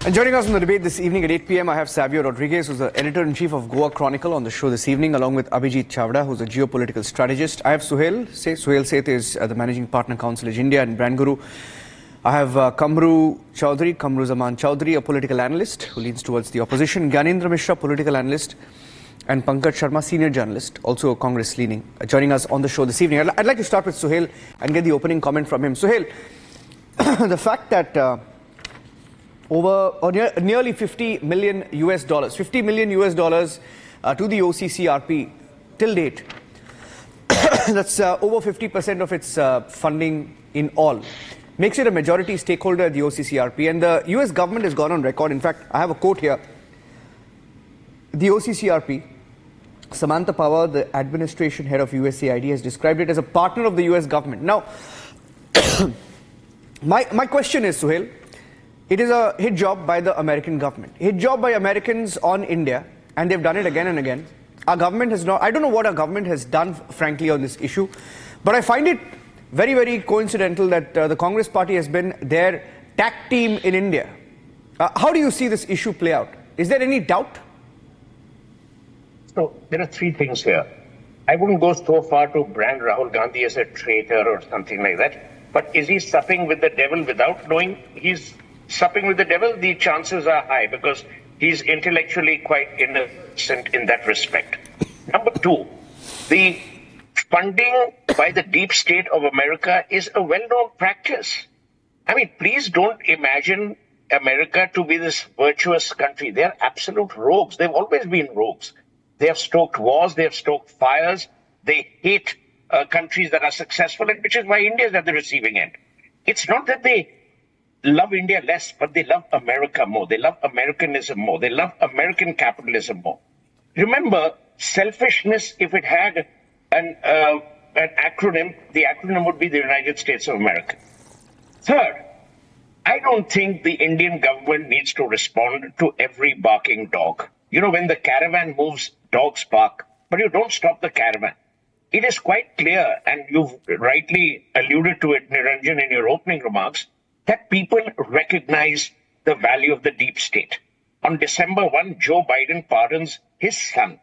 And joining us on the debate this evening at 8 p.m, I have Savio Rodriguez, who's the editor-in-chief of Goa Chronicle, on the show this evening, along with Abhijit Chavda, who's a geopolitical strategist. I have Suhail Seth is the managing partner, Council India and Brand Guru. I have Kamru Zaman Chowdhury, a political analyst who leans towards the opposition, Gyanendra Mishra, political analyst, and Pankaj Sharma, senior journalist, also Congress leaning, joining us on the show this evening. I'd like to start with Suhail and get the opening comment from him. Suhail, the fact that nearly $50 million to the OCCRP till date. That's over 50% of its funding in all. Makes it a majority stakeholder at the OCCRP. And the US government has gone on record. In fact, I have a quote here. The OCCRP, Samantha Power, the administration head of USAID, has described it as a partner of the US government. Now, my question is, Suhail, it is a hit job by the American government. Hit job by Americans on India, and they've done it again and again. Our government has not, I don't know what our government has done, frankly, on this issue, but I find it very, very coincidental that the Congress party has been their tack team in India. How do you see this issue play out? Is there any doubt? So there are three things here. I wouldn't go so far to brand Rahul Gandhi as a traitor or something like that. But is he supping with the devil without knowing he's supping with the devil? The chances are high because he's intellectually quite innocent in that respect. Number two, the funding by the deep state of America is a well-known practice. I mean, please don't imagine America to be this virtuous country. They're absolute rogues. They've always been rogues. They have stoked wars. They have stoked fires. They hate countries that are successful, and which is why India is at the receiving end. It's not that they love India less, but they love America more. They love Americanism more. They love American capitalism more. Remember, selfishness, if it had an acronym, the acronym would be the United States of America. Third, I don't think the Indian government needs to respond to every barking dog. You know, when the caravan moves, dogs bark, but you don't stop the caravan. It is quite clear, and you've rightly alluded to it, Niranjan, in your opening remarks, that people recognize the value of the deep state. On December 1, Joe Biden pardons his son.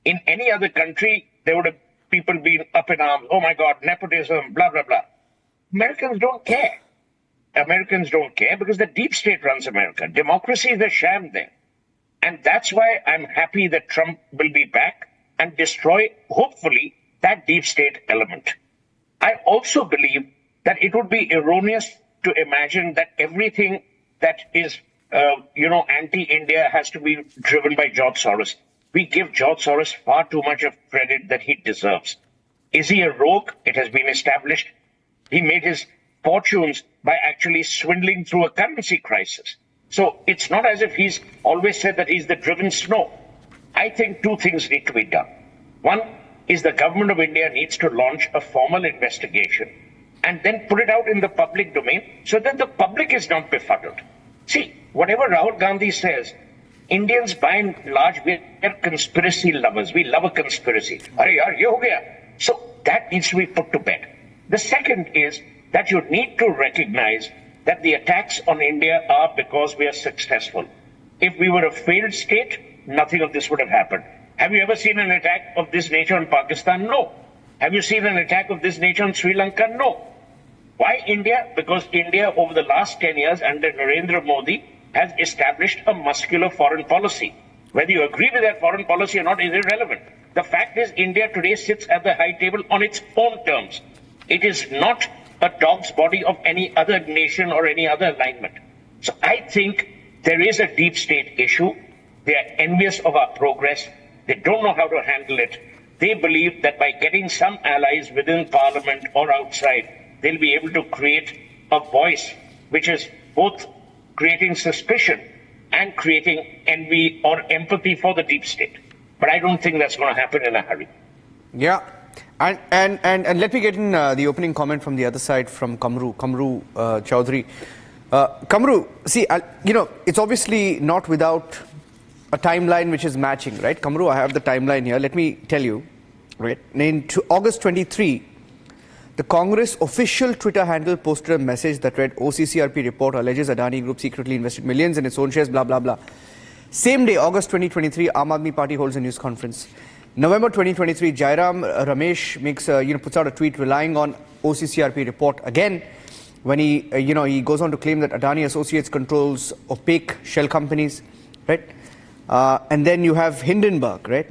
In any other country, there would have people been up in arms. Oh my God, nepotism, blah, blah, blah. Americans don't care. Americans don't care because the deep state runs America. Democracy is a sham there. And that's why I'm happy that Trump will be back and destroy, hopefully, that deep state element. I also believe that it would be erroneous to imagine that everything that is, anti-India has to be driven by George Soros. We give George Soros far too much of credit that he deserves. Is he a rogue? It has been established. He made his fortunes by actually swindling through a currency crisis. So it's not as if he's always said that he's the driven snow. I think two things need to be done. One is the government of India needs to launch a formal investigation and then put it out in the public domain so that the public is not befuddled. See, whatever Rahul Gandhi says, Indians by and large, we are conspiracy lovers. We love a conspiracy. Arey yaar, ye ho gaya. So that needs to be put to bed. The second is that you need to recognize that the attacks on India are because we are successful. If we were a failed state, nothing of this would have happened. Have you ever seen an attack of this nature on Pakistan? No. Have you seen an attack of this nature on Sri Lanka? No. Why India? Because India over the last 10 years under Narendra Modi has established a muscular foreign policy. Whether you agree with that foreign policy or not is irrelevant. The fact is India today sits at the high table on its own terms. It is not a dog's body of any other nation or any other alignment. So I think there is a deep state issue. They are envious of our progress. They don't know how to handle it. They believe that by getting some allies within parliament or outside, they'll be able to create a voice which is both creating suspicion and creating envy or empathy for the deep state. But I don't think that's going to happen in a hurry. Yeah. And let me get in the opening comment from the other side from Kamru Chowdhury. Kamru, see, it's obviously not without a timeline which is matching, right? Kamru, I have the timeline here. Let me tell you, right? In August 23, The Congress official Twitter handle posted a message that read, OCCRP report alleges Adani Group secretly invested millions in its own shares, blah, blah, blah. Same day, August 2023, Aam Aadmi Party holds a news conference. November 2023, Jairam Ramesh makes puts out a tweet relying on OCCRP report again, when he goes on to claim that Adani Associates controls opaque shell companies, right? And then you have Hindenburg, right?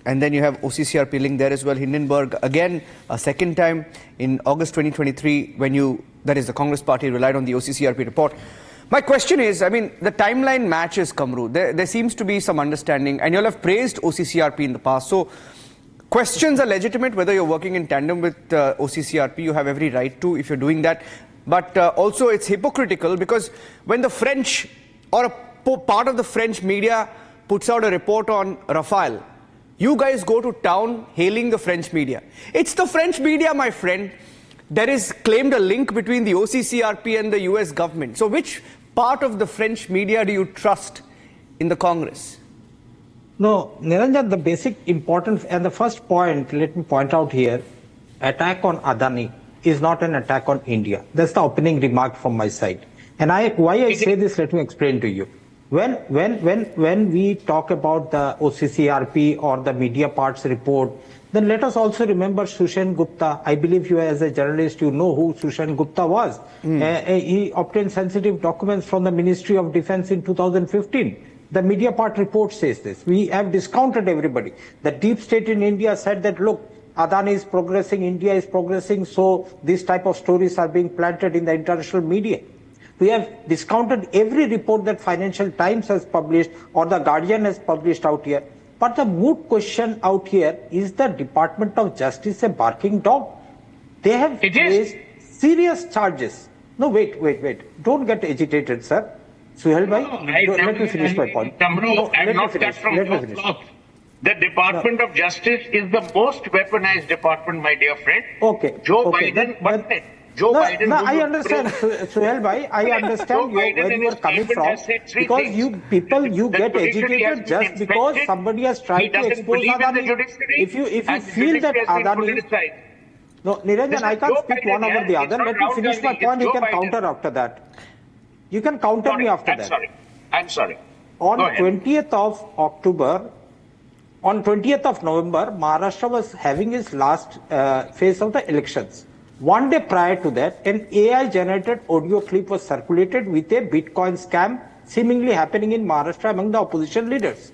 And then you have OCCRP link there as well. Hindenburg again a second time in August 2023 when that is the Congress party relied on the OCCRP report. My question is, I mean, the timeline matches, Kamru. There seems to be some understanding, and you'll have praised OCCRP in the past. So questions are legitimate whether you're working in tandem with OCCRP. You have every right to if you're doing that. But also it's hypocritical because when the French or a part of the French media puts out a report on Rafale, you guys go to town hailing the French media. It's the French media, my friend. There is claimed a link between the OCCRP and the US government. So which part of the French media do you trust in the Congress? No, Niranjan, the basic importance and the first point, let me point out here, attack on Adani is not an attack on India. That's the opening remark from my side. And why I say this, let me explain to you. When we talk about the OCCRP or the media parts report, then let us also remember Sushen Gupta. I believe you as a journalist, you know who Sushen Gupta was. He obtained sensitive documents from the Ministry of Defense in 2015. The media part report says this. We have discounted everybody. The deep state in India said that, look, Adani is progressing, India is progressing, so these type of stories are being planted in the international media. We have discounted every report that Financial Times has published or the Guardian has published out here. But the moot question out here is the Department of Justice a barking dog? They have raised serious charges. No, wait. Don't get agitated, sir. Suhail bhai, let me finish my point. The Department of Justice is the most weaponized department, my dear friend. Okay. Joe Biden won it. I understand, Suhail bhai. I understand where you are coming from. Because you get agitated just because somebody has tried to expose Adani. If you feel that Adani... No, Niranjan, I can't speak one over the other. Let me finish my point. You can counter after that. You can counter me after that. I'm sorry. On 20th of October, on 20th of November, Maharashtra was having its last phase of the elections. One day prior to that, an AI-generated audio clip was circulated with a Bitcoin scam seemingly happening in Maharashtra among the opposition leaders.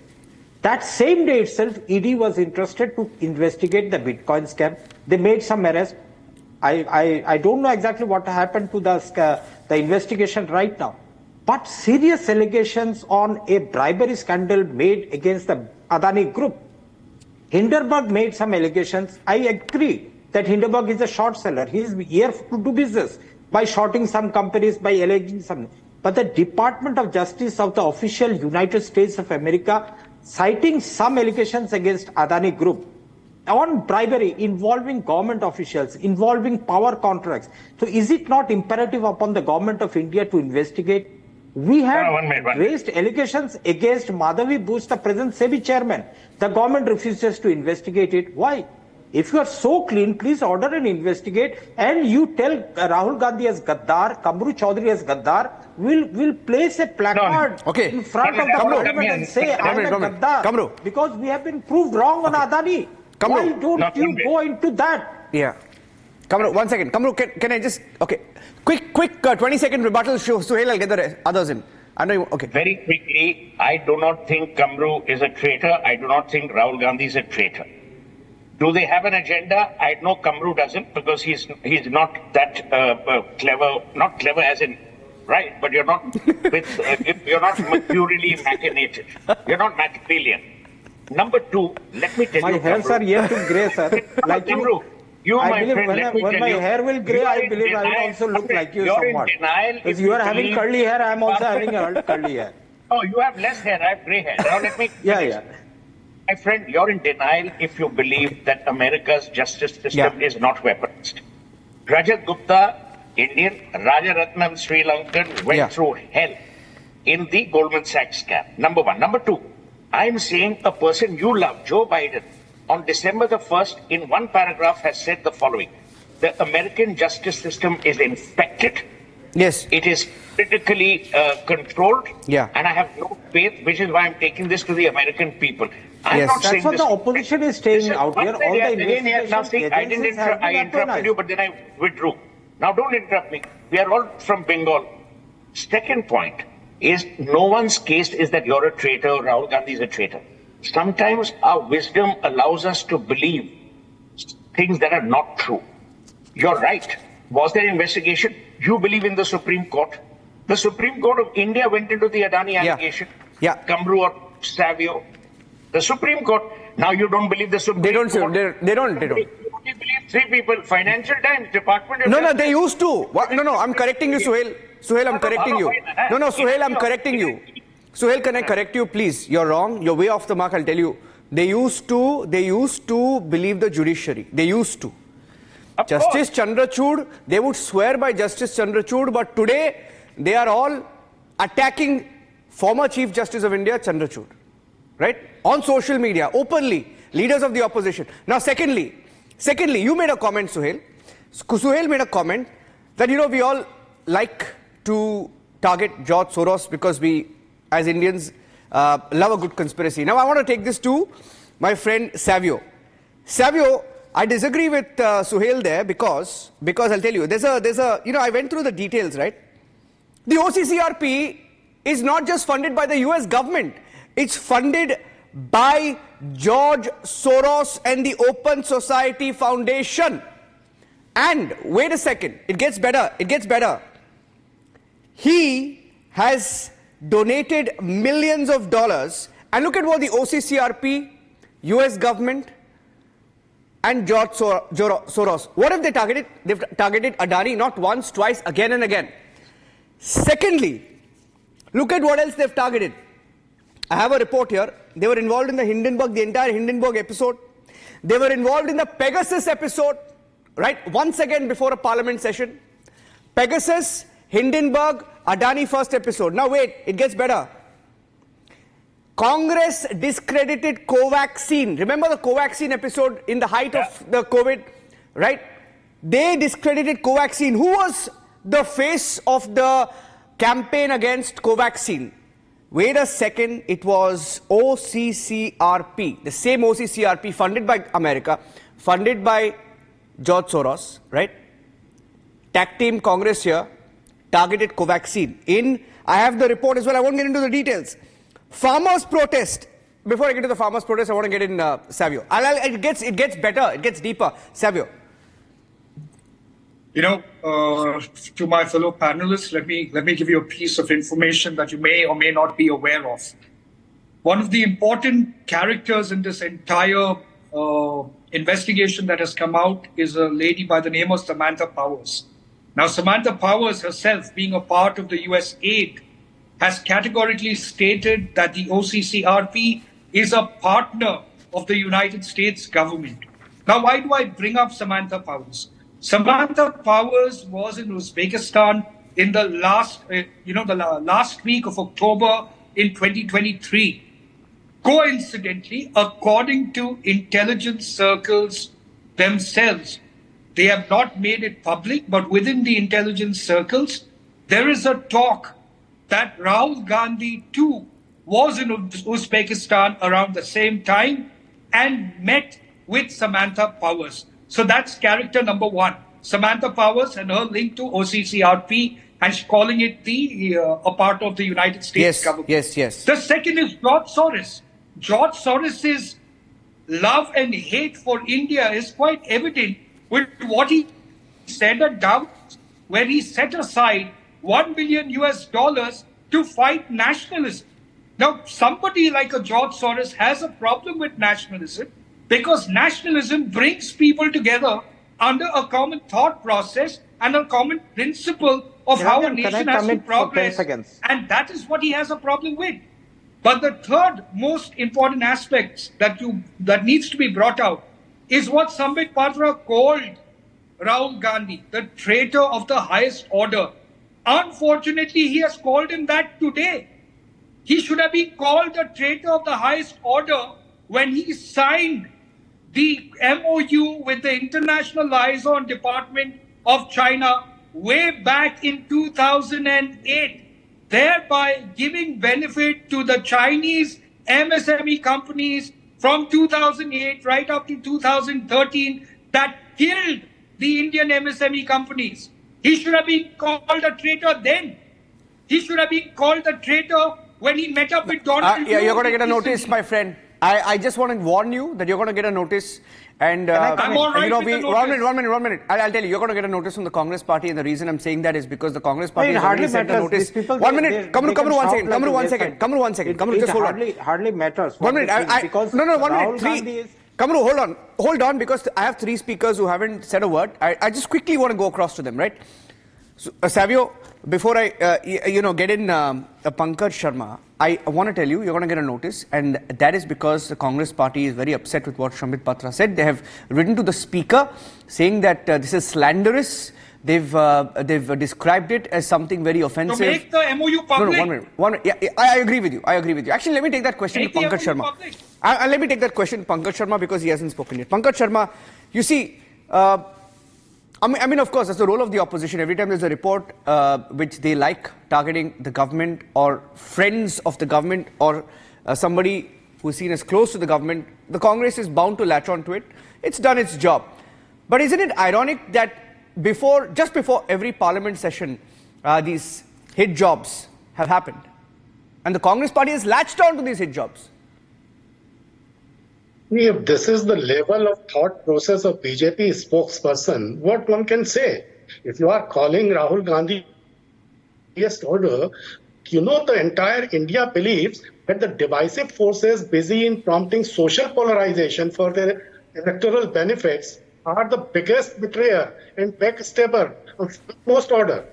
That same day itself, ED was interested to investigate the Bitcoin scam. They made some arrests. I don't know exactly what happened to the investigation right now. But serious allegations on a bribery scandal made against the Adani Group. Hindenburg made some allegations. I agree that Hindenburg is a short seller. He is here to do business by shorting some companies, by alleging some. But the Department of Justice of the official United States of America citing some allegations against Adani Group on bribery involving government officials, involving power contracts. So is it not imperative upon the government of India to investigate? We have raised allegations against Madhavi Bush, the present SEBI chairman. The government refuses to investigate it. Why? If you are so clean, please order and investigate. And you tell Rahul Gandhi as Gaddar, Kamru Chaudhary as Gaddar, will place a placard in front of the parliament and say, I am a Gaddar. Because we have been proved wrong on Adani. Why don't you go into that? Yeah. Kamru, 1 second. Kamru, can I just... Okay. Quick 20-second rebuttal. Suhail, I'll get the others in. I know you... Okay. Very quickly, I do not think Kamru is a traitor. I do not think Rahul Gandhi is a traitor. Do they have an agenda? I know Kamru doesn't because he's not that clever. Not clever as in... Right, but you're not you're not mercurially machinated. You're not Machiavellian. Number two, let me tell you, my hairs are yet to grey, sir. Like Kamru, I believe when my hair will grey, I believe I will also look like you somewhat. Because you are having curly hair, I am also having curly hair. Oh, you have less hair, I have grey hair. Now let me... Yeah. My friend, you're in denial if you believe that America's justice system is not weaponized. Rajat Gupta, Indian, Rajaratnam, Sri Lankan, went through hell in the Goldman Sachs scam. Number one. Number two, I'm saying a person you love, Joe Biden, on December the 1st, in one paragraph has said the following. the American justice system is infected. Yes. It is politically controlled. Yeah. And I have no faith, which is why I'm taking this to the American people. I'm Yes. not That's saying what this. the opposition is staying out here. All the investigations, I didn't agencies have I been interrupted you, but then I withdrew. Now don't interrupt me. We are all from Bengal. Second point is no one's case is that you're a traitor or Rahul Gandhi is a traitor. Sometimes our wisdom allows us to believe things that are not true. You're right. Was there investigation? You believe in the Supreme Court. The Supreme Court of India went into the Adani allegation. Yeah. Kamru or Savio. The Supreme Court. Now you don't believe the Supreme Court. They don't. You only believe three people. Financial Times, Department of No, Justice. they used to. What? No, I'm correcting you, Suhail. Suhail, I'm correcting you. No, Suhail, I'm correcting you. Suhail, can I correct you, please? You're wrong. You're way off the mark, I'll tell you. They used to believe the judiciary. They used to. Justice Chandrachud, they would swear by Justice Chandrachud, but today they are all attacking former Chief Justice of India, Chandrachud. Right? On social media, openly, leaders of the opposition. Now, secondly, you made a comment, Suhail. Suhail made a comment that, we all like to target George Soros because we, as Indians, love a good conspiracy. Now, I want to take this to my friend Savio. Savio, I disagree with Suhail there because I'll tell you, there's a, I went through the details, right? The OCCRP is not just funded by the US government. It's funded by George Soros and the Open Society Foundation. And wait a second, it gets better. He has donated millions of dollars, and look at what the OCCRP, US government, and George Soros. What have they targeted? They've targeted Adani not once, twice, again and again. Secondly, look at what else they've targeted. I have a report here. They were involved in the entire Hindenburg episode. They were involved in the Pegasus episode, right? Once again before a parliament session. Pegasus, Hindenburg, Adani first episode. Now wait, it gets better. Congress discredited Covaxin. Remember the Covaxin episode in the height of the COVID, right? They discredited Covaxin. Who was the face of the campaign against Covaxin? Wait a second, it was OCCRP, the same OCCRP funded by America, funded by George Soros, right? Tag team Congress here targeted Covaxin. I have the report as well, I won't get into the details. Farmers protest. Before I get to the farmers protest, I want to get in Savio. It gets better, it gets deeper. Savio. To my fellow panelists, let me give you a piece of information that you may or may not be aware of. One of the important characters in this entire investigation that has come out is a lady by the name of Samantha Powers. Now, Samantha Powers herself, being a part of the US aid, has categorically stated that the OCCRP is a partner of the United States government. Now, why do I bring up Samantha Powers? Samantha Powers was in Uzbekistan in the last week of October in 2023. Coincidentally, according to intelligence circles themselves, they have not made it public, but within the intelligence circles, there is a talk that Rahul Gandhi too was in Uzbekistan around the same time and met with Samantha Powers. So that's character number one. Samantha Powers and her link to OCCRP, and she's calling it a part of the United States government. Yes. The second is George Soros. George Soros's love and hate for India is quite evident with what he said at Davos, where he set aside $1 billion to fight nationalism. Now, somebody like a George Soros has a problem with nationalism because nationalism brings people together under a common thought process and a commmmon principle of how a nation has to progress. And that is what he has a problem with. But the third most important aspect that needs to be brought out is what Sambit Patra called Rahul Gandhi, the traitor of the highest order. Unfortunately, he has called him that today. He should have been called a traitor of the highest order when he signed the MOU with the International Liaison Department of China way back in 2008, thereby giving benefit to the Chinese MSME companies from 2008 right up to 2013 that killed the Indian MSME companies. He should have been called a traitor then. He should have been called a traitor when he met up with Donald Trump. Yeah, you're going to get a notice, my friend. I just want to warn you that you're going to get a notice. And I'm all right with the notice. One minute. I'll tell you, you're going to get a notice from the Congress party, and the reason I'm saying that is because the Congress party has already sent a notice. One minute, Kamru, one second. Just hold on. Hardly matters. 1 minute. No, 1 minute. Gandhi is... Kamru, hold on, because I have 3 speakers who haven't said a word. I just quickly want to go across to them, right? So, Savio, before I get in Pankaj Sharma, I want to tell you, you're going to get a notice, and that is because the Congress party is very upset with what Sambit Patra said. They have written to the speaker saying that this is slanderous. They've described it as something very offensive. To make the MOU public. No, 1 minute. Yeah, I agree with you. Actually, let me take that question to Pankaj Sharma. Let me take that question to Pankaj Sharma because he hasn't spoken yet. Pankaj Sharma, you see, I mean, of course, that's the role of the opposition. Every time there's a report which they like targeting the government or friends of the government or somebody who's seen as close to the government, the Congress is bound to latch on to it. It's done its job. But isn't it ironic that just before every parliament session, these hit jobs have happened? And the Congress party has latched on to these hit jobs. If this is the level of thought process of BJP spokesperson, what one can say? If you are calling Rahul Gandhi order, the entire India believes that the divisive forces busy in prompting social polarization for their electoral benefits are the biggest betrayer and backstabber of most order.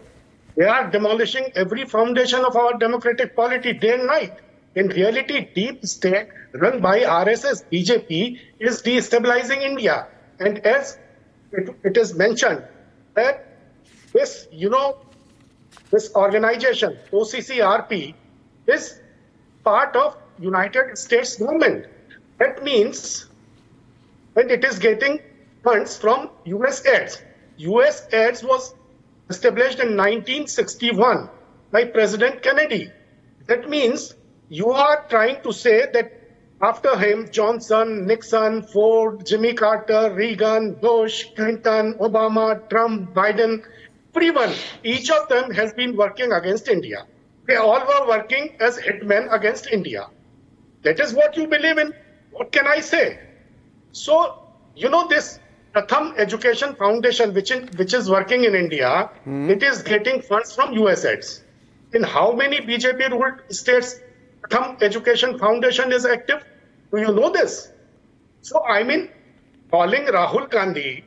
They are demolishing every foundation of our democratic polity day and night. In reality, deep state run by RSS BJP is destabilizing India. And as it is mentioned that this organization, OCCRP, is part of United States government. That means that it is getting funds from USAID. USAID was established in 1961 by President Kennedy. That means you are trying to say that after him, Johnson, Nixon, Ford, Jimmy Carter, Reagan, Bush, Clinton, Obama, Trump, Biden, everyone, each of them has been working against India. They all were working as hitmen against India. That is what you believe in. What can I say? So, this Pratham Education Foundation, which is working in India, it is getting funds from USAID. In how many BJP-ruled states Pratham Education Foundation is active? Do you know this? So, I mean, calling Rahul Gandhi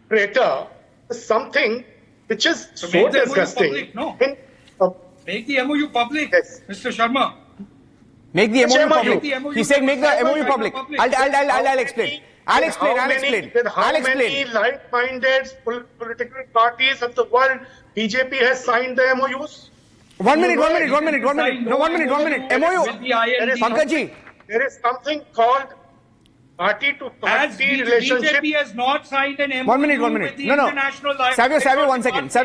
traitor is something which is so disgusting. Make the MOU public, yes. Mr. Sharma. Make the MOU public. He's saying make the MOU public. I'll explain. With how many like-minded political parties of the world BJP has signed the MOUs? 1 minute. No, 1 minute. MOU. Pankaj, there is something called party-to-party relationship. BJP has not signed an MOU 1 minute. with the No. International Savio, 1 second. There is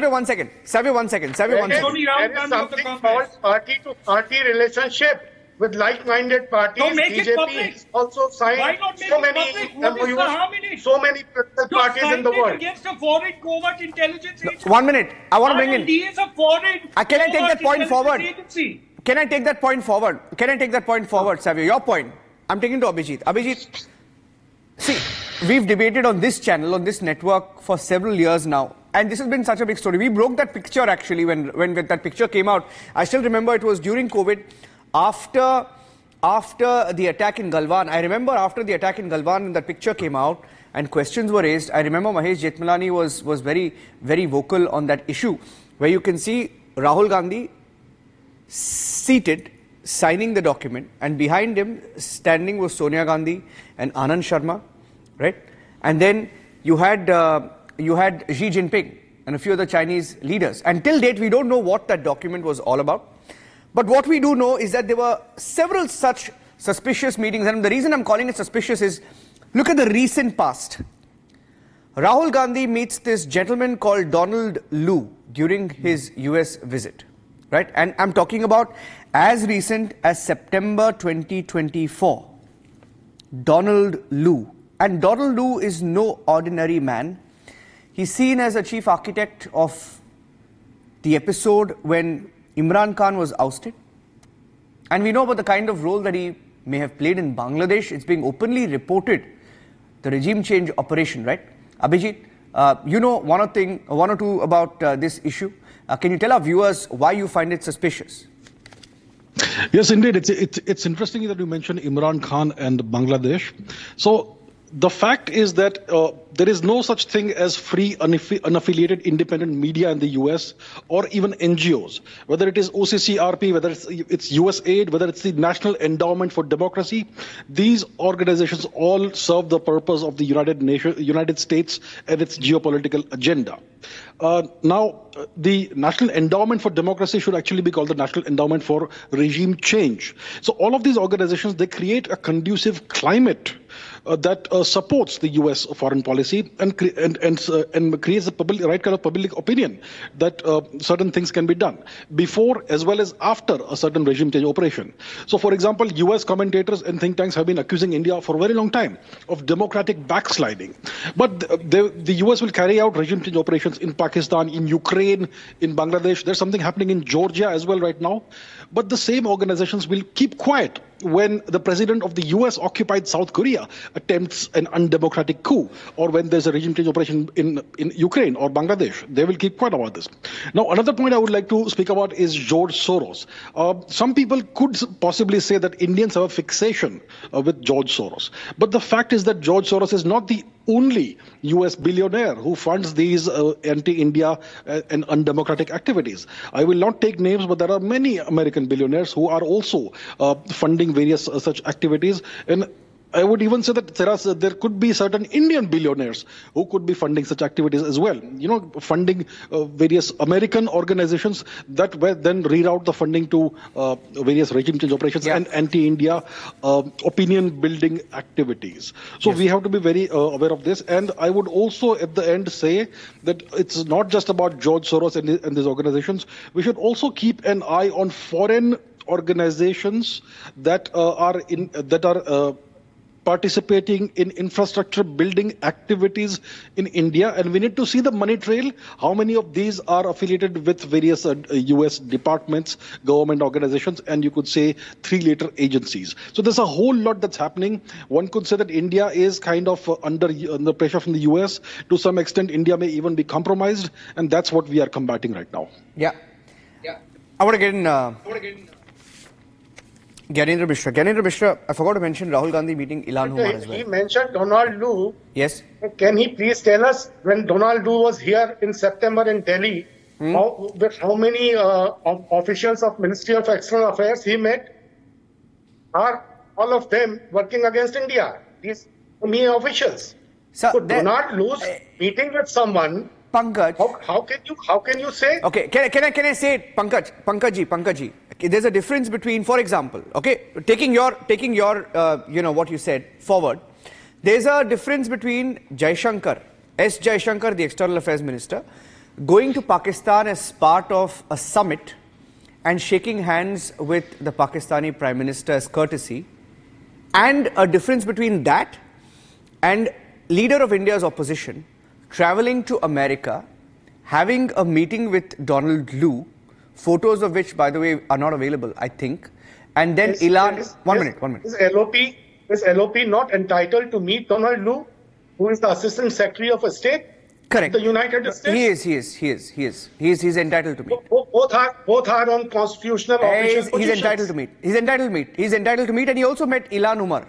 something called party-to-party relationship with like-minded parties. So make it BJP public. has also signed Why not make so it many public? MOUs, so many parties in the world. Against a foreign covert intelligence agency. 1 minute. I want to bring in. IND is a foreign Can I take that point forward? Agency. Can I take that point forward? Savio? Your point. I'm taking to Abhijit. Abhijit, see, we've debated on this channel, on this network for several years now. And this has been such a big story. We broke that picture actually when that picture came out. I still remember it was during COVID. After the attack in Galwan, I remember after the attack in Galwan, when that picture came out and questions were raised, I remember Mahesh Jethmalani was very, very vocal on that issue, where you can see Rahul Gandhi seated, signing the document, and behind him standing was Sonia Gandhi and Anand Sharma, right? And then you had Xi Jinping and a few other Chinese leaders. And till date, we don't know what that document was all about. But what we do know is that there were several such suspicious meetings, and the reason I'm calling it suspicious is Look at the recent past. Rahul Gandhi meets this gentleman called Donald Lu during his US visit, right? And I'm talking about as recent as September 2024. Donald Lu. And Donald Lu is no ordinary man. He's seen as a chief architect of the episode when Imran Khan was ousted. And we know about the kind of role that he may have played in Bangladesh. It's being openly reported, the regime change operation, right? Abhijit, you know one or two about this issue. Can you tell our viewers why you find it suspicious? Yes, indeed. It's interesting that you mentioned Imran Khan and Bangladesh. So the fact is that there is no such thing as free, unaffiliated, independent media in the US or even NGOs. Whether it is OCCRP, whether it's USAID, whether it's the National Endowment for Democracy, these organizations all serve the purpose of the United States and its geopolitical agenda. Now, the National Endowment for Democracy should actually be called the National Endowment for Regime Change. So all of these organizations, they create a conducive climate that supports the U.S. foreign policy and creates the right kind of public opinion that certain things can be done before as well as after a certain regime change operation. So, for example, U.S. commentators and think tanks have been accusing India for a very long time of democratic backsliding. But the U.S. will carry out regime change operations in Pakistan, in Ukraine, in Bangladesh. There's something happening in Georgia as well right now. But the same organizations will keep quiet when the president of the US occupied South Korea attempts an undemocratic coup, or when there's a regime change operation in Ukraine or Bangladesh. They will keep quiet about this. Now, another point I would like to speak about is George Soros. Some people could possibly say that Indians have a fixation with George Soros. But the fact is that George Soros is not the only US billionaire who funds these anti-India and undemocratic activities. I will not take names, but there are many American billionaires who are also funding various such activities. And I would even say that there could be certain Indian billionaires who could be funding such activities as well. You know, funding various American organizations that then reroute the funding to various regime change operations and anti-India opinion-building activities. So we have to be very aware of this. And I would also, at the end, say that it's not just about George Soros and these organizations. We should also keep an eye on foreign organizations that are participating in infrastructure building activities in India, and we need to see the money trail. How many of these are affiliated with various US departments, government organizations, and you could say three-letter agencies. So there's a whole lot that's happening. One could say that India is kind of under pressure from the US. To some extent, India may even be compromised, and that's what we are combating right now. Yeah. I want to get in. Gyanendra Mishra. Gyanendra Mishra, I forgot to mention Rahul Gandhi meeting Ilan Omar as well. He mentioned Donald Lu. Yes. Can he please tell us, when Donald Lu was here in September in Delhi, how many officials of Ministry of External Affairs he met? Are all of them working against India? These mere officials. So Donald Lu's meeting with someone. Pankaj. How can you say? Okay, can I say it, Pankaj? There's a difference between, for example, okay, taking your what you said forward. There's a difference between Jaishankar, S. Jaishankar, the External Affairs Minister, going to Pakistan as part of a summit and shaking hands with the Pakistani Prime Minister as courtesy, and a difference between that and leader of India's opposition traveling to America, having a meeting with Donald Lu, photos of which, by the way, are not available, I think. And then One minute. Is LoP not entitled to meet Donald Lu, who is the Assistant Secretary of State? Correct. The United States? He is. He's entitled to meet. Both are on constitutional official positions. He's entitled to meet. He's entitled to meet, and he also met Ilan Omar.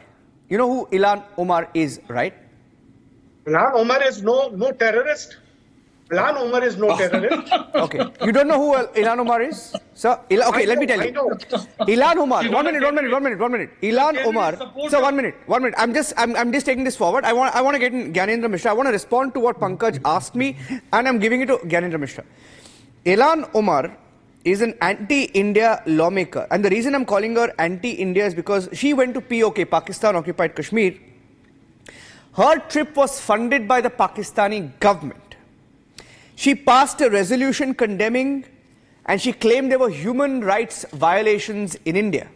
You know who Ilan Omar is, right? Ilan Omar is no terrorist. Ilan Omar is no terrorist. Okay. You don't know who Ilan Omar is? Sir? Okay, let me tell you. Ilan Omar. One minute. Ilan Omar. So one minute. I'm just taking this forward. I want to get in Gyanendra Mishra. I want to respond to what Pankaj asked me, and I'm giving it to Gyanendra Mishra. Ilan Omar is an anti-India lawmaker. And the reason I'm calling her anti-India is because she went to POK, Pakistan Occupied Kashmir, Her trip was funded by the Pakistani government. She passed a resolution condemning, and she claimed there were human rights violations in India.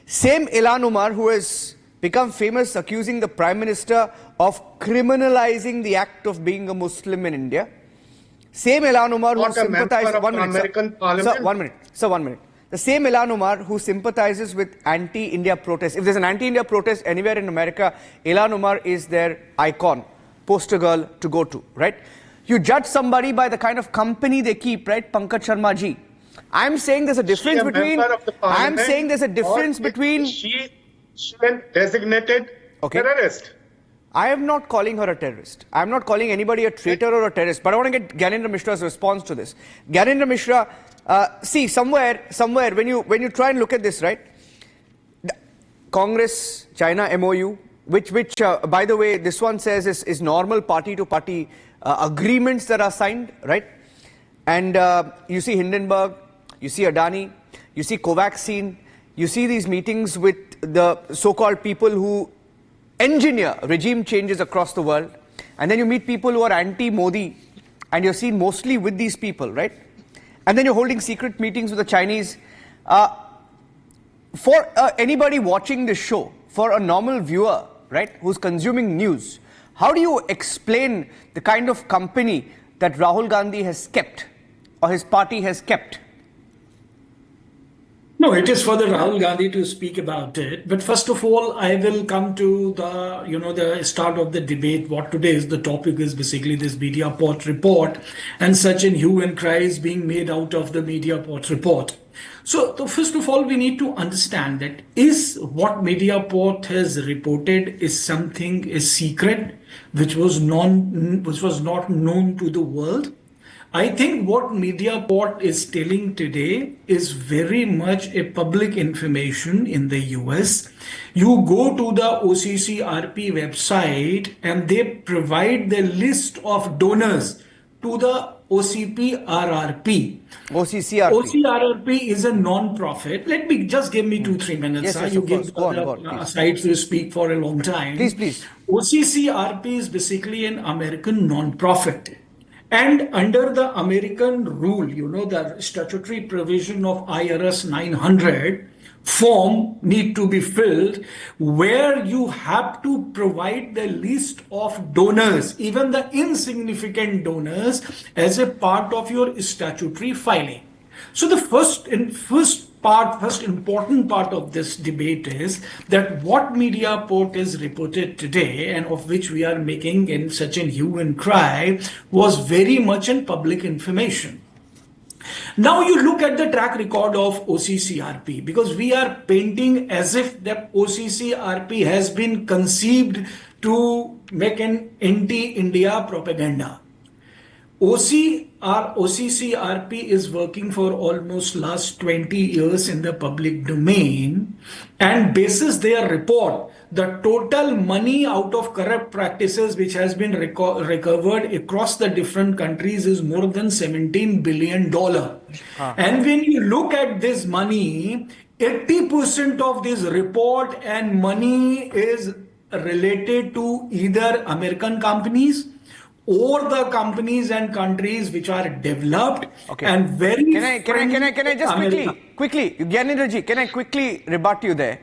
Same Ilhan Omar, who has become famous accusing the Prime Minister of criminalizing the act of being a Muslim in India. Same Ilhan Omar who sympathizes... One minute. The same Ilhan Omar who sympathizes with anti-India protests. If there's an anti-India protest anywhere in America, Ilhan Omar is their icon, poster girl to go to, right? You judge somebody by the kind of company they keep, right? Pankaj Sharma ji. I'm saying there's a difference between... I'm saying there's a difference between... She been designated terrorist. I am not calling her a terrorist. I am not calling anybody a traitor or a terrorist. But I want to get Gyanendra Mishra's response to this. Gyanendra Mishra, see, somewhere, when you try and look at this, right? The Congress, China MOU, which by the way, this one says is normal party-to-party agreements that are signed, right? And you see Hindenburg, you see Adani, you see Covaxin, you see these meetings with the so-called people who engineer regime changes across the world, and then you meet people who are anti-Modi, and you're seen mostly with these people, right? And then you're holding secret meetings with the Chinese. For anybody watching this show, for a normal viewer, right, who's consuming news, how do you explain the kind of company that Rahul Gandhi has kept, or his party has kept? No, it is for the Rahul Gandhi to speak about it. But first of all, I will come to the, the start of the debate. What today is the topic is basically this Mediaport report, and such an hue and cry is being made out of the Mediaport report. So first of all, we need to understand that is what Mediaport has reported is something is secret, which was not known to the world. I think what Mediaport is telling today is very much a public information in the US. You go to the OCCRP website and they provide the list of donors to the OCCRP. OCCRP is a non-profit. Give me 2-3 minutes. Yes, you give sites to speak for a long time. Please. OCCRP is basically an American non-profit. And under the American rule, the statutory provision of IRS 900 form need to be filled where you have to provide the list of donors, even the insignificant donors, as a part of your statutory filing. So the first important part of this debate is that what Mediaport is reported today, and of which we are making in such a hue and cry, was very much in public information. Now you look at the track record of OCCRP, because we are painting as if that OCCRP has been conceived to make an anti-India propaganda. OCCRP is working for almost last 20 years in the public domain, and basis their report, the total money out of corrupt practices which has been recovered across the different countries is more than $17 billion. And when you look at this money, 80% of this report and money is related to either American companies or the companies and countries which are developed and very... Can I just quickly, Gyanendra ji, can I quickly rebut you there?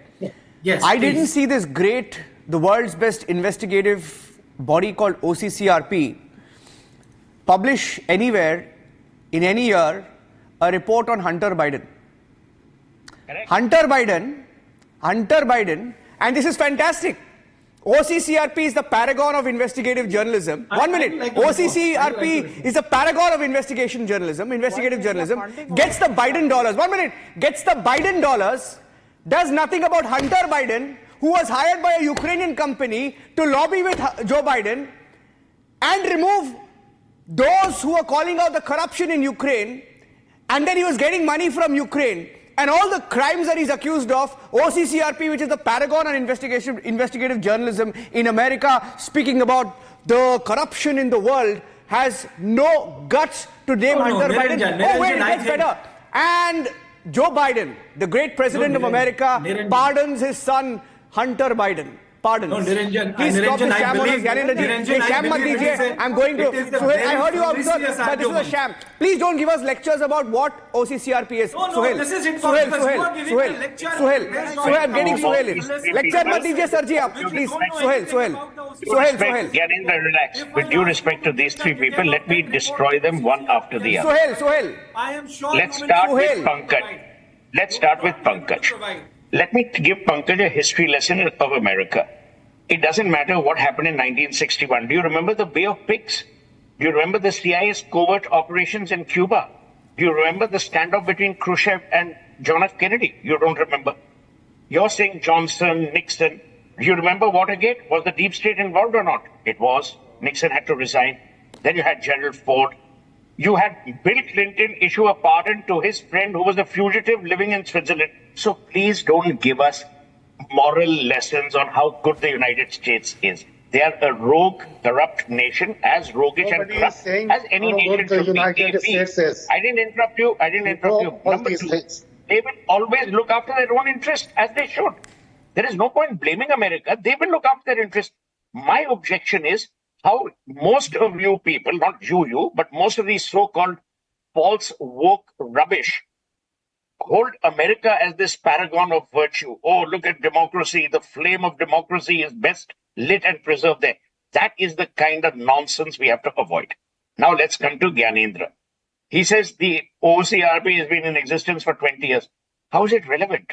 Yes, I didn't see this the world's best investigative body called OCCRP publish anywhere in any year a report on Hunter Biden. Correct. Hunter Biden, and this is fantastic. OCCRP is the paragon of investigative journalism. 1 minute. OCCRP is the paragon of investigative journalism. Gets the Biden dollars. 1 minute. Gets the Biden dollars. Does nothing about Hunter Biden, who was hired by a Ukrainian company to lobby with Joe Biden and remove those who are calling out the corruption in Ukraine, and then he was getting money from Ukraine. And all the crimes that he's accused of, OCCRP, which is the paragon on investigative journalism in America, speaking about the corruption in the world, has no guts to name Hunter Biden. Oh wait, it gets better. And Joe Biden, the great president of America, pardons his son, Hunter Biden. pardons. No, Niranjan, Please stop the Niranjan, sham on us, Gyanendra ji. Niranjan, Sham mat dijiye. I'm going to. Suhail, I heard you observe, but this is a sham. Please don't give us lectures about what OCCRP is. No, Suhail, this is Suhail, I'm getting Suhail in. Lecture mat dijiye, sir ji, aap. Please, Suhail. Gyanendra, relax. With due respect to these three people, let me destroy them one after the other. Suhail. I am sure. Let's start with Pankaj. Let me give Pankaj a history lesson of America. It doesn't matter what happened in 1961. Do you remember the Bay of Pigs? Do you remember the CIA's covert operations in Cuba? Do you remember the standoff between Khrushchev and John F. Kennedy? You don't remember. You're saying Johnson, Nixon. Do you remember Watergate? Was the deep state involved or not? It was. Nixon had to resign. Then you had Gerald Ford. You had Bill Clinton issue a pardon to his friend who was a fugitive living in Switzerland. So please don't give us moral lessons on how good the United States is. They are a rogue, corrupt nation, as roguish and corrupt as any nation should be. I didn't interrupt you. Number two, they will always look after their own interest, as they should. There is no point blaming America. They will look after their interest. My objection is how most of you people, not you, but most of these so-called false woke rubbish hold America as this paragon of virtue. Oh, look at democracy. The flame of democracy is best lit and preserved there. That is the kind of nonsense we have to avoid. Now let's come to Gyanendra. He says the OCCRP has been in existence for 20 years. How is it relevant?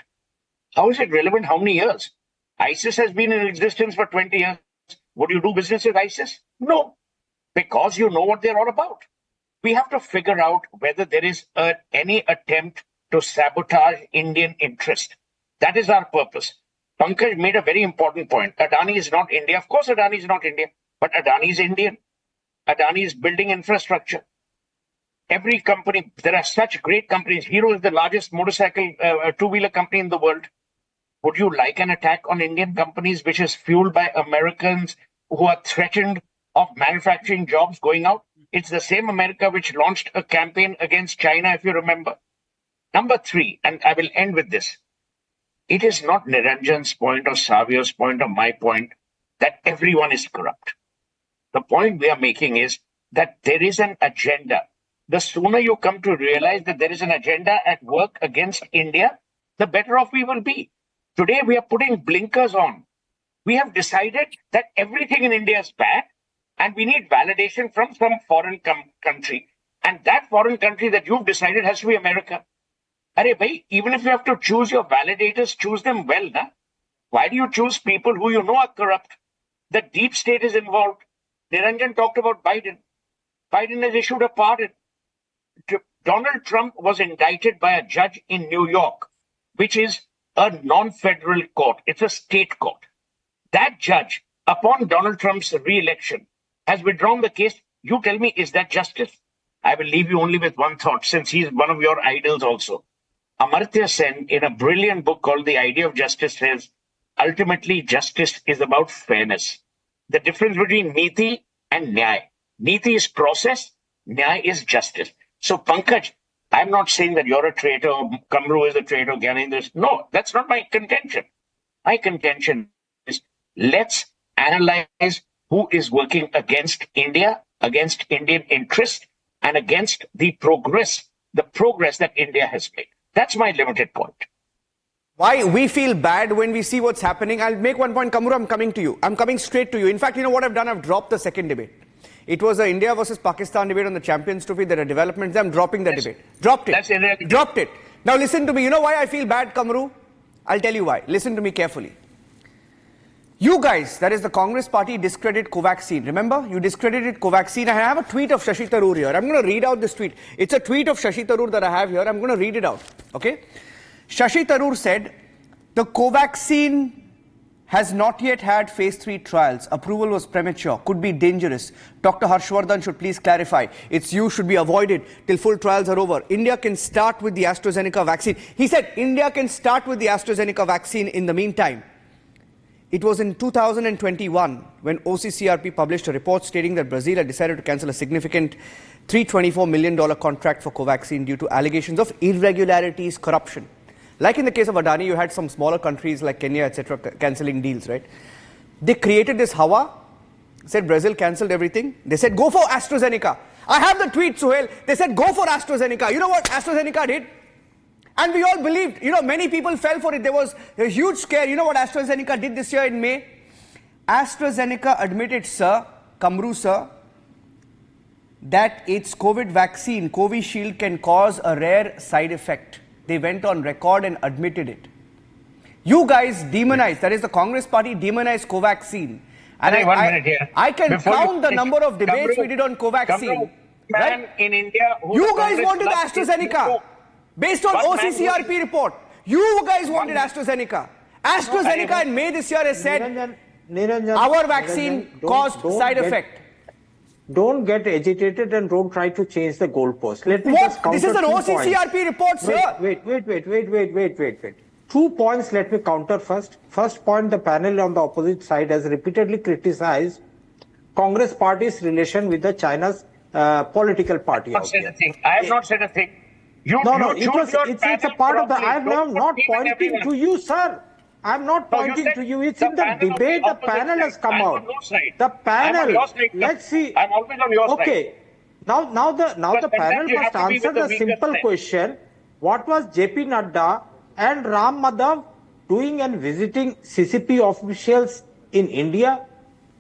How is it relevant? How many years? ISIS has been in existence for 20 years. Would you do business with ISIS? No, because you know what they're all about. We have to figure out whether there is any attempt to sabotage Indian interest. That is our purpose. Pankaj made a very important point. Adani is not India. Of course, Adani is not India, but Adani is Indian. Adani is building infrastructure. Every company, there are such great companies. Hero is the largest motorcycle, two-wheeler company in the world. Would you like an attack on Indian companies which is fueled by Americans who are threatened of manufacturing jobs going out? It's the same America which launched a campaign against China, if you remember. Number three, and I will end with this. It is not Niranjan's point or Savio's point or my point that everyone is corrupt. The point we are making is that there is an agenda. The sooner you come to realize that there is an agenda at work against India, the better off we will be. Today, we are putting blinkers on. We have decided that everything in India is bad and we need validation from some foreign country. And that foreign country that you've decided has to be America. Arey bhai, even if you have to choose your validators, choose them well, na? Why do you choose people who you know are corrupt? The deep state is involved. Niranjan talked about Biden. Biden has issued a pardon. Donald Trump was indicted by a judge in New York, which is a non-federal court. It's a state court. That judge, upon Donald Trump's re-election, has withdrawn the case. You tell me, is that justice? I will leave you only with one thought, since he's one of your idols also. Amartya Sen, in a brilliant book called The Idea of Justice, says, ultimately, justice is about fairness. The difference between Niti and Nyay. Niti is process, Nyay is justice. So, Pankaj, I'm not saying that you're a traitor, Kamru is a traitor, Gyanendra is. No, that's not my contention. My contention is, let's analyze who is working against India, against Indian interest, and against the progress that India has made. That's my limited point. Why we feel bad when we see what's happening. I'll make one point, Kamru, I'm coming to you. I'm coming straight to you. In fact, you know what I've done? I've dropped the second debate. It was the India versus Pakistan debate on the Champions Trophy. There are developments. I'm dropping the debate. Dropped it. Dropped it. Now listen to me. You know why I feel bad, Kamru? I'll tell you why. Listen to me carefully. You guys, that is the Congress party, discredit Covaxin. Remember? You discredited Covaxin. I have a tweet of Shashi Tharoor here. I'm going to read out this tweet. It's a tweet of Shashi Tharoor that I have here. I'm going to read it out. Okay? Shashi Tharoor said, the Covaxin has not yet had phase 3 trials. Approval was premature, could be dangerous. Dr. Harshvardhan should please clarify. Its use should be avoided till full trials are over. India can start with the AstraZeneca vaccine. He said India can start with the AstraZeneca vaccine in the meantime. It was in 2021 when OCCRP published a report stating that Brazil had decided to cancel a significant $324 million contract for Covaxin due to allegations of irregularities, corruption. Like in the case of Adani, you had some smaller countries like Kenya, etc., cancelling deals, right? They created this hawa, said Brazil cancelled everything. They said, go for AstraZeneca. I have the tweet, Suhail. They said, go for AstraZeneca. You know what AstraZeneca did? And we all believed, many people fell for it. There was a huge scare. You know what AstraZeneca did this year in May? AstraZeneca admitted, sir, Kamru sir, that its COVID vaccine, Covishield, can cause a rare side effect. They went on record and admitted it. You guys demonized, that is the Congress party demonized Covaxin. And I can count the number of debates we did on Covaxin. Right? In India, you guys wanted AstraZeneca based on OCCRP report. You guys wanted AstraZeneca. AstraZeneca in May this year has said our vaccine caused side effect. Don't get agitated and don't try to change the goalpost. Let me just counter. This is an OCCRP report, sir. Wait. 2 points let me counter first. First point, the panel on the opposite side has repeatedly criticized Congress party's relation with the China's political party. I have not said a thing. It's a part of the. I am not pointing to you, sir. I'm not pointing to you. It's in the debate. The panel has come out. The panel. Let's see. I'm always on your side. Okay. Now the panel must answer the simple question: what was JP Nadda and Ram Madhav doing and visiting CCP officials in India?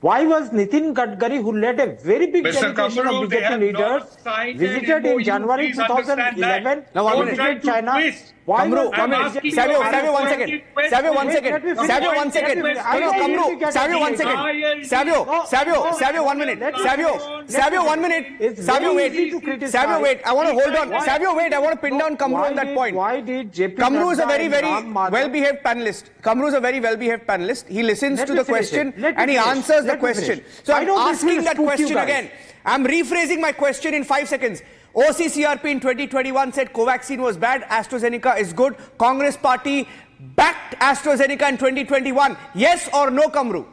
Why was Nitin Gadkari, who led a very big delegation of BJP leaders, visited in January 2011, visited China? Why was Savio, 1 second. Savio, 1 second. Savio, 1 second. Savio, 1 second. Savio, 1 minute. Savio, 1 minute. Savio, wait. Savio, wait. I want to hold on. Savio, wait. I want to pin down Kamru on that point. Why did JP Kamru is a very well-behaved panelist. Kamru is a very well-behaved panelist. He listens to the question and he answers the question. So I'm asking that question again. I'm rephrasing my question in 5 seconds. OCCRP in 2021 said Covaxin was bad, AstraZeneca is good. Congress party backed AstraZeneca in 2021. Yes or no, Kamru?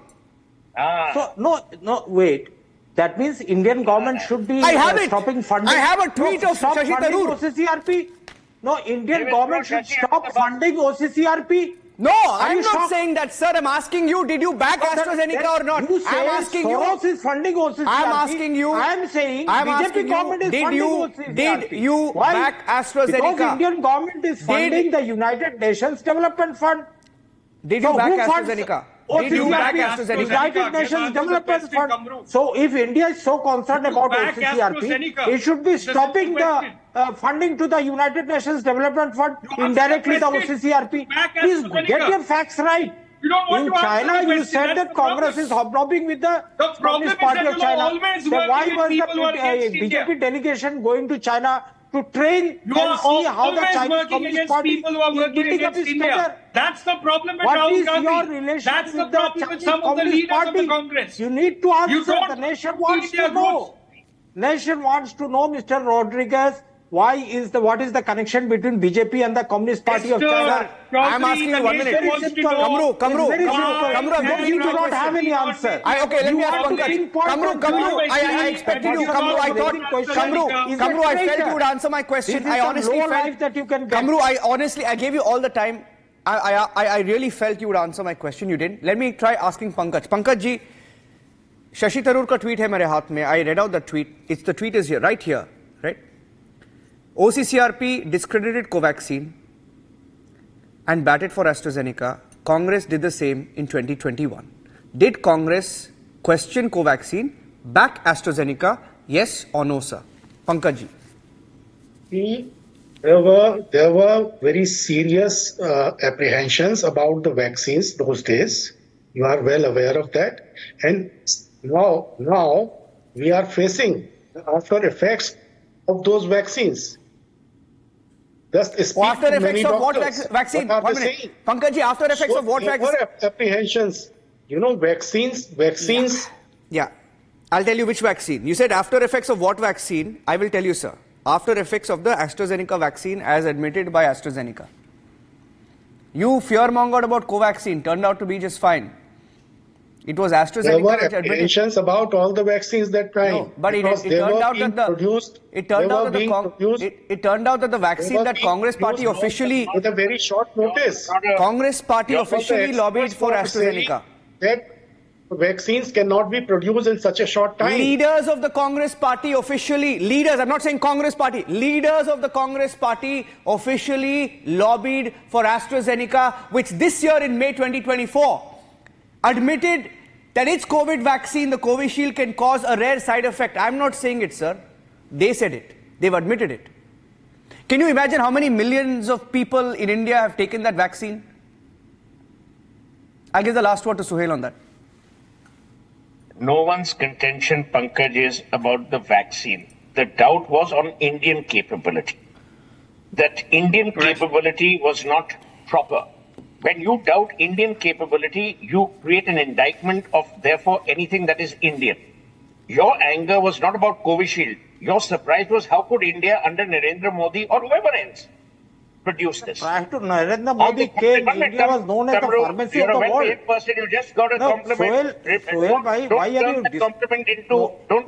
So, no, wait. That means Indian government should be stopping funding. I have a tweet of Shashi Tharoor. OCCRP. No, Indian government should stop funding OCCRP. No, I'm not saying that, sir. I'm asking you, did you back AstraZeneca or not? I'm asking you. Soros is funding OCCRP. I'm asking you. I'm saying BJP government is funding OCCRP. Did you back AstraZeneca? Because Indian government is funding the United Nations Development Fund. Did you back AstraZeneca? Did you back AstraZeneca? United Nations Development Fund. So if India is so concerned about OCCRP, it should be stopping the funding to the United Nations Development Fund, indirectly the OCCRP. Please get your facts right. In China, you said that Congress is hobnobbing with the Communist Party of China. So why was the BJP delegation going to China to train and see how the Chinese Communist Party is building up its treasure? That's the problem with What Rahul is Gandhi. your relation That's with the the problem with Chinese some of the Communist leaders of Party? the Congress. You need to answer. The nation wants to know. Nation wants to know, Mr. Rodriguez, what is the connection between BJP and the Communist Party of China? I'm asking you 1 minute. Kamru, you do not have any answer. Okay, let me ask Pankaj. Kamru, I expected you. Kamru, I thought, Kamru, I felt you would answer my question. I honestly felt that you can get. Kamru, I gave you all the time. I really felt you would answer my question. You didn't. Let me try asking Pankaj. Pankaj ji, Shashi Tharoor ka tweet hai mere haath mein. I read out the tweet. The tweet is here, right here, right? OCCRP discredited Covaxin and batted for AstraZeneca. Congress did the same in 2021. Did Congress question Covaxin, back AstraZeneca, yes or no, sir? Pankaj ji. There were very serious apprehensions about the vaccines those days. You are well aware of that. And now we are facing the after effects of those vaccines. Just after effects of what vaccine? 1 minute. Pankaj ji, after effects of what vaccine? Apprehensions. Vaccines. Yeah. I'll tell you which vaccine. You said after effects of what vaccine? I will tell you, sir. After effects of the AstraZeneca vaccine as admitted by AstraZeneca. You fear-mongered about Covaxin, turned out to be just fine. It was AstraZeneca. There were apprehensions about all the vaccines that time. No, but it turned out that the vaccine that Congress party officially with a very short notice. Congress party officially lobbied for AstraZeneca. vaccines cannot be produced in such a short time. Leaders of the Congress party officially, leaders, I'm not saying Congress party, leaders of the Congress party officially lobbied for AstraZeneca, which this year in May 2024 admitted that its COVID vaccine, the Covishield, can cause a rare side effect. I'm not saying it, sir. They said it. They've admitted it. Can you imagine how many millions of people in India have taken that vaccine? I'll give the last word to Suhail on that. No one's contention, Pankaj, is about the vaccine. The doubt was on Indian capability. That Indian capability was not proper. When you doubt Indian capability, you create an indictment of, therefore, anything that is Indian. Your anger was not about Covishield. Your surprise was how could India under Narendra Modi or whoever else produce this? Prior to Narendra Modi came, India was known as the pharmacy of the world. Person, you just got a compliment. Sohail, why are you...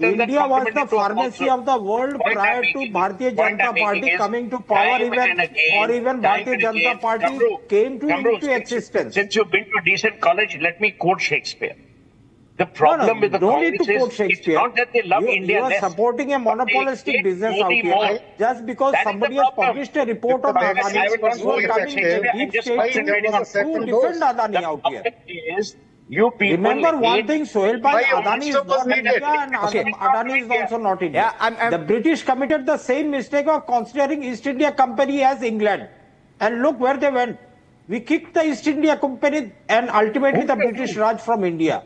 India was the pharmacy of the world prior to Bharatiya Janata Party coming to power, or even Bharatiya Janata Party came into existence. Since you've been to a decent college, let me quote Shakespeare. The problem with the Congress is it's not that they love India less. You are supporting a monopolistic business out here. Just because somebody has published a report on Adani, you are coming in a deep state to defend Adani out here. Remember one thing, Sohail bhai, Adani is not India and Adani is also not India. The British committed the same mistake of considering East India Company as England. And look where they went. We kicked the East India Company and ultimately the British Raj from India.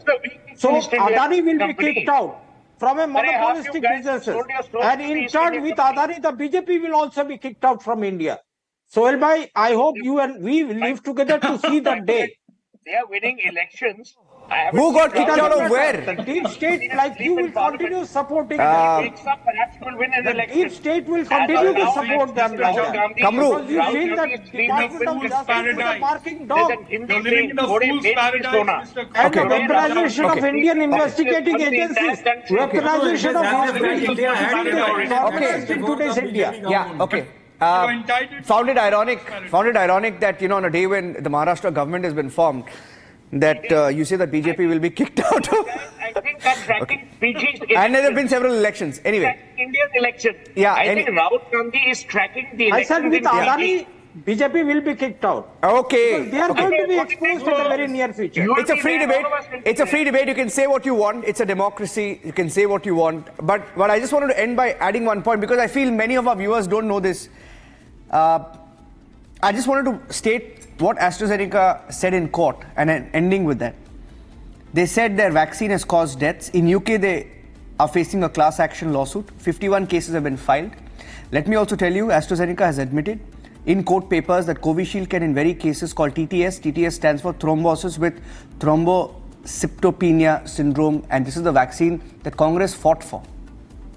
So Adani will be kicked out from a monopolistic businesses. And in turn with Adani, the BJP will also be kicked out from India. Sohail bhai, I hope you and we will live together to see that day. They are winning elections. Who got kicked out of where? The deep state, like you, will continue supporting them. The deep state will continue to support them. Kamru, because you feel that Department of Justice is a barking dog. You're living in a fool's paradise, Mr. And the weaponization of Indian investigating agencies, weaponization of in today's India. Yeah, okay. Found it ironic that, on a day when the Maharashtra government has been formed, that you say that BJP will be kicked out of. I think that's tracking PG's and there have been several elections. Anyway. Indian election. Yeah. I think Rahul Gandhi is tracking the I election. said with Adani, BJP will be kicked out. Okay. Because they are going to be exposed in the very near future. It's a free debate. It's a free debate. You can say what you want. It's a democracy. You can say what you want. But I just wanted to end by adding one point because I feel many of our viewers don't know this. I just wanted to state what AstraZeneca said in court and ending with that. They said their vaccine has caused deaths. In UK, they are facing a class action lawsuit. 51 cases have been filed. Let me also tell you, AstraZeneca has admitted in court papers that Covishield can, in very cases called TTS, TTS stands for thrombosis with thrombocytopenia syndrome, and this is the vaccine that Congress fought for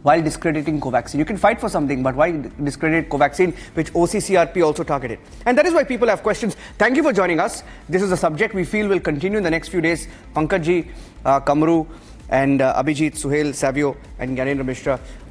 while discrediting Covaxin. You can fight for something, but why discredit Covaxin, which OCCRP also targeted? And that is why people have questions. Thank you for joining us. This is a subject we feel will continue in the next few days. Pankaj ji, Kamru, and Abhijit, Suhail, Savio, and Gyanendra Mishra.